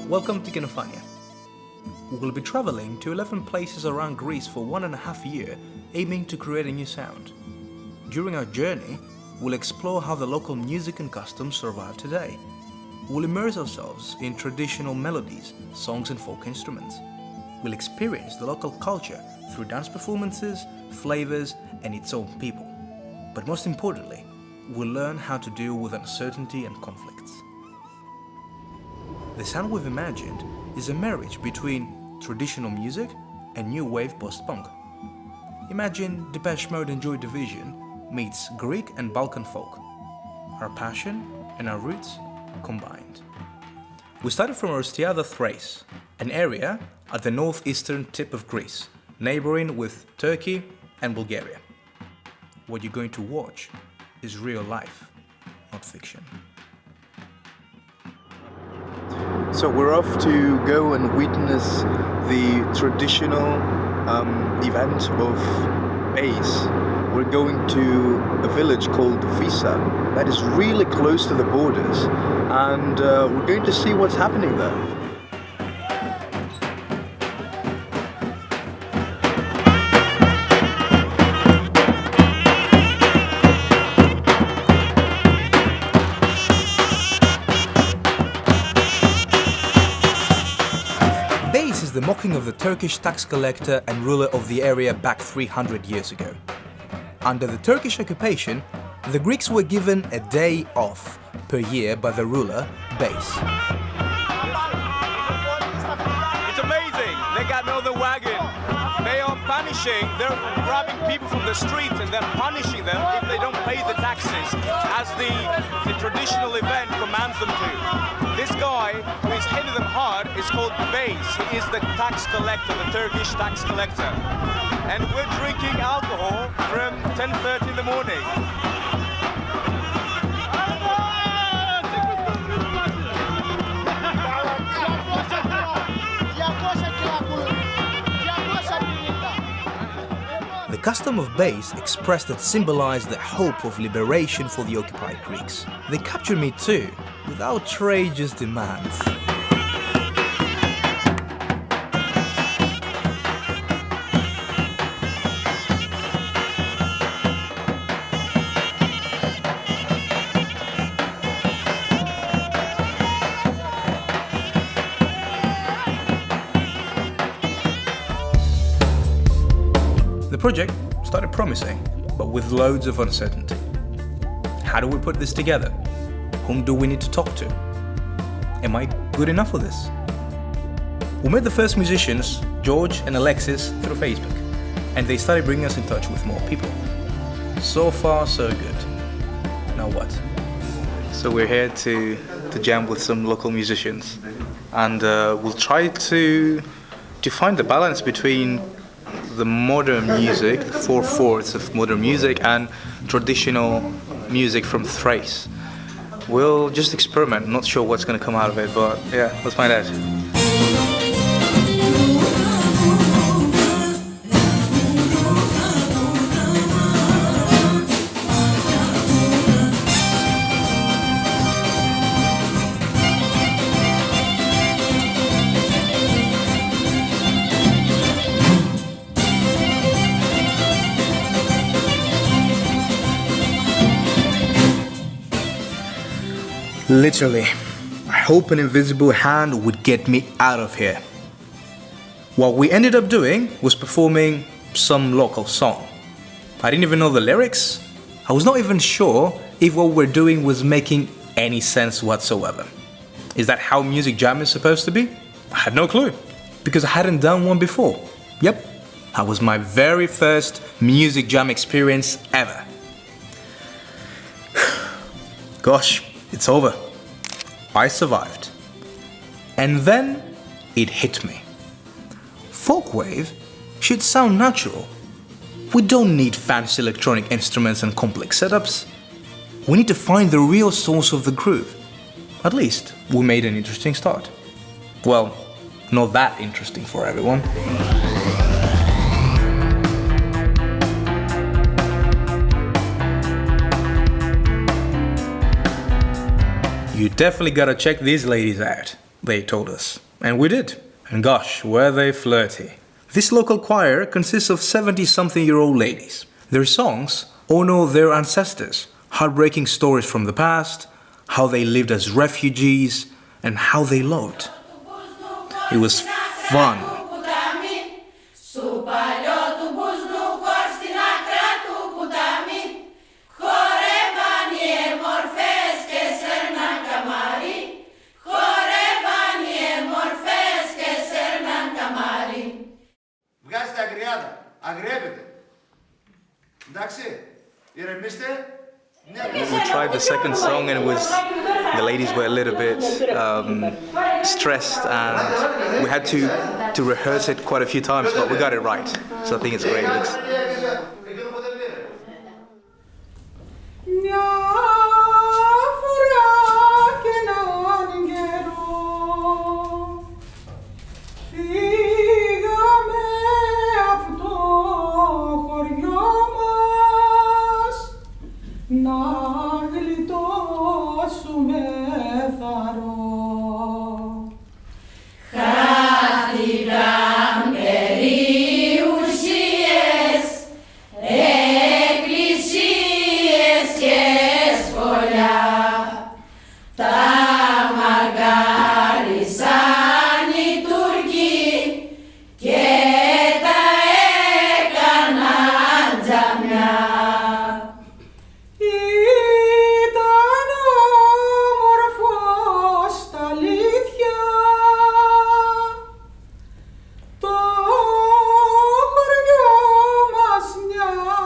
Welcome to Kenophania. We will be traveling to 11 places around Greece for 1.5 years, aiming to create a new sound. During our journey, we'll explore how the local music and customs survive today. We'll immerse ourselves in traditional melodies, songs and folk instruments. We'll experience the local culture through dance performances, flavors and its own people. But most importantly, we'll learn how to deal with uncertainty and conflicts. The sound we've imagined is a marriage between traditional music and new wave post-punk. Imagine Depeche Mode and Joy Division meets Greek and Balkan folk. Our passion and our roots combined. We started from Ostiada, Thrace, an area at the northeastern tip of Greece, neighboring with Turkey and Bulgaria. What you're going to watch is real life, not fiction. So we're off to go and witness the traditional event of bass. We're going to a village called Visa that is really close to the borders, and we're going to see what's happening there. Bass is the mocking of the Turkish tax collector and ruler of the area back 300 years ago. Under the Turkish occupation, the Greeks were given a day off per year by the ruler, Bass. It's amazing! They got another wagon. They are punishing, they're grabbing people from the streets and they're punishing them if they don't pay the taxes, as the traditional event commands them to. This guy, who is hitting them hard, is called Bass. He is the tax collector, the Turkish tax collector. And we're drinking alcohol from 10:30 in the morning. The custom of bass expressed that symbolized the hope of liberation for the occupied Greeks. They captured me too, with outrageous demands. The project started promising, but with loads of uncertainty. How do we put this together? Whom do we need to talk to? Am I good enough for this? We met the first musicians, George and Alexis, through Facebook, and they started bringing us in touch with more people. So far, so good. Now what? So we're here to jam with some local musicians, and we'll try to find the balance between the modern music, 4/4 of modern music, and traditional music from Thrace. We'll just experiment, not sure what's going to come out of it, but yeah, let's find out. Literally, I hope an invisible hand would get me out of here. What we ended up doing was performing some local song. I didn't even know the lyrics. I was not even sure if what we're doing was making any sense whatsoever. Is that how music jam is supposed to be? I had no clue, because I hadn't done one before. Yep, that was my very first music jam experience ever. Gosh, it's over. I survived. And then it hit me. Folkwave should sound natural. We don't need fancy electronic instruments and complex setups. We need to find the real source of the groove. At least, we made an interesting start. Well, not that interesting for everyone. You definitely gotta check these ladies out. they told us. And we did. And gosh, were they flirty. This local choir consists of 70-something-year-old ladies. Their songs honor their ancestors, heartbreaking stories from the past, how they lived as refugees, and how they loved. It was fun. Βγάζετε αγριάδα, αγριεύετε. Εντάξει, ηρεμήστε. We tried the second song and the ladies were a little bit stressed and we had to rehearse it quite a few times, but we got it right. So I think it's great.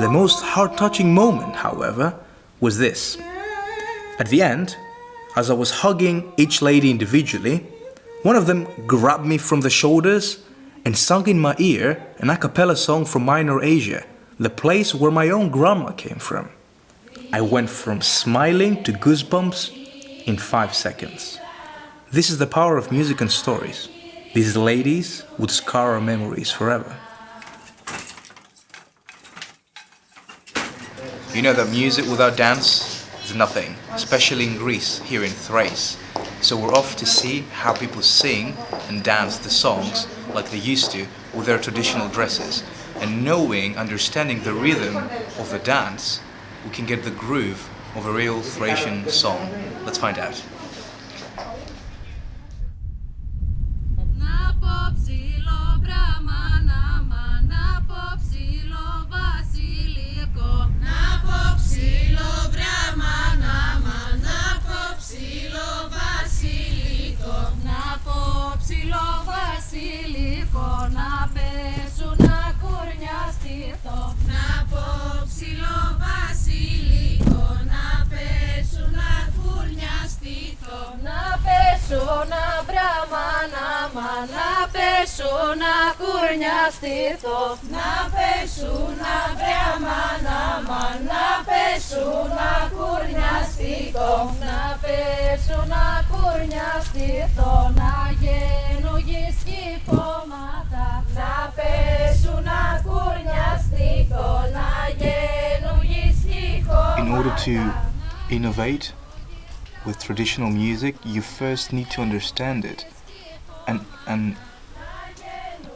The most heart-touching moment, however, was this. At the end, as I was hugging each lady individually, one of them grabbed me from the shoulders and sung in my ear an a cappella song from Minor Asia, the place where my own grandma came from. I went from smiling to goosebumps in 5 seconds. This is the power of music and stories. These ladies would scar our memories forever. You know that music without dance is nothing, especially in Greece, here in Thrace. So we're off to see how people sing and dance the songs like they used to with their traditional dresses. And knowing, understanding the rhythm of the dance, we can get the groove of a real Thracian song. Let's find out. In order to innovate with traditional music, you first need to understand it and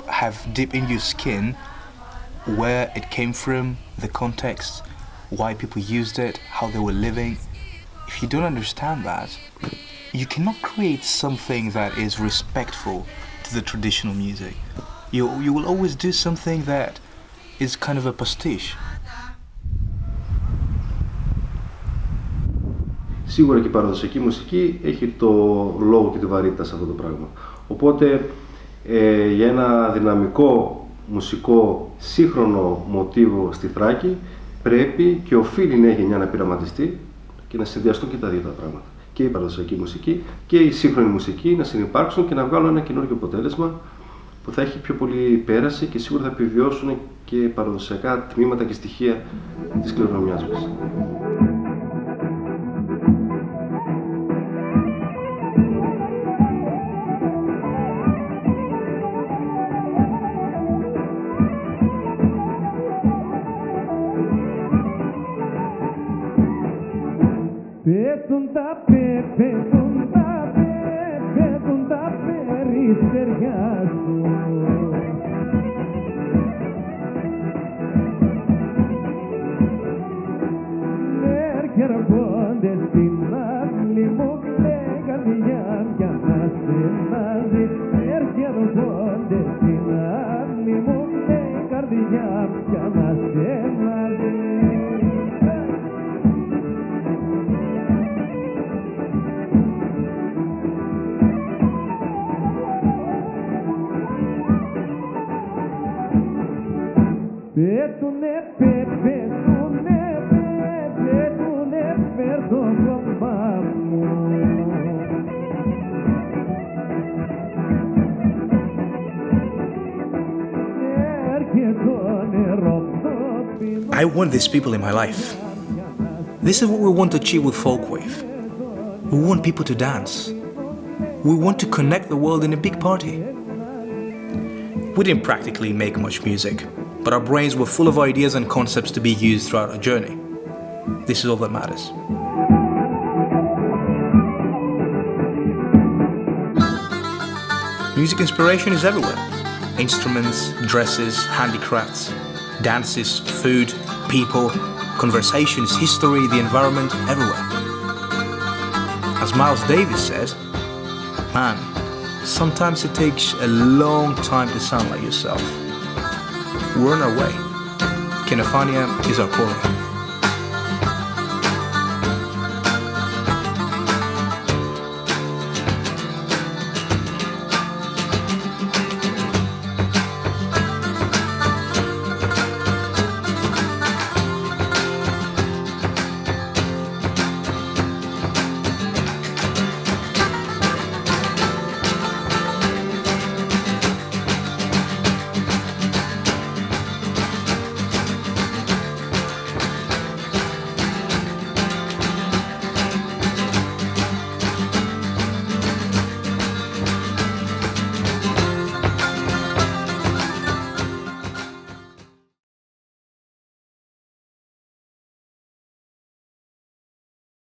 have deep in your skin where it came from, the context, why people used it, how they were living. If you don't understand that, you cannot create something that is respectful to the traditional music. You will always do something that is kind of a pastiche. Σίγουρα και η παραδοσιακή μουσική έχει το λόγο και τη βαρύτητα σε αυτό το πράγμα. Οπότε για ένα δυναμικό μουσικό σύγχρονο μοτίβο στη Θράκη πρέπει και οφείλει η νέα γενιά να πειραματιστεί και να συνδυαστούν και τα δύο τα πράγματα. Και η παραδοσιακή μουσική και η σύγχρονη μουσική να συνυπάρξουν και να βγάλουν ένα καινούργιο αποτέλεσμα που θα έχει πιο πολύ πέραση και σίγουρα θα επιβιώσουν και παραδοσιακά τμήματα και στοιχεία της κληρονομιάς μας. Πέφτουν τα πέ, πέφτουν τα πέ, πέφτουν τα νηστεριά σου. Έρχονται στην άλλη μου λέει καρδιά για να σε μαζί. Έρχονται στην άλλη μου λέει καρδιά για να σε μαζί. Πέτουνε, πέτουνε, πέτουνε, φέρ' το κομμά μου. I want these people in my life. This is what we want to achieve with Folkwave. We want people to dance. We want to connect the world in a big party. We didn't practically make much music, but our brains were full of ideas and concepts to be used throughout our journey. This is all that matters. Music inspiration is everywhere. Instruments, dresses, handicrafts, dances, food, people, conversations, history, the environment, everywhere. As Miles Davis said, man, sometimes it takes a long time to sound like yourself. We're on our way. Kenophania is our calling.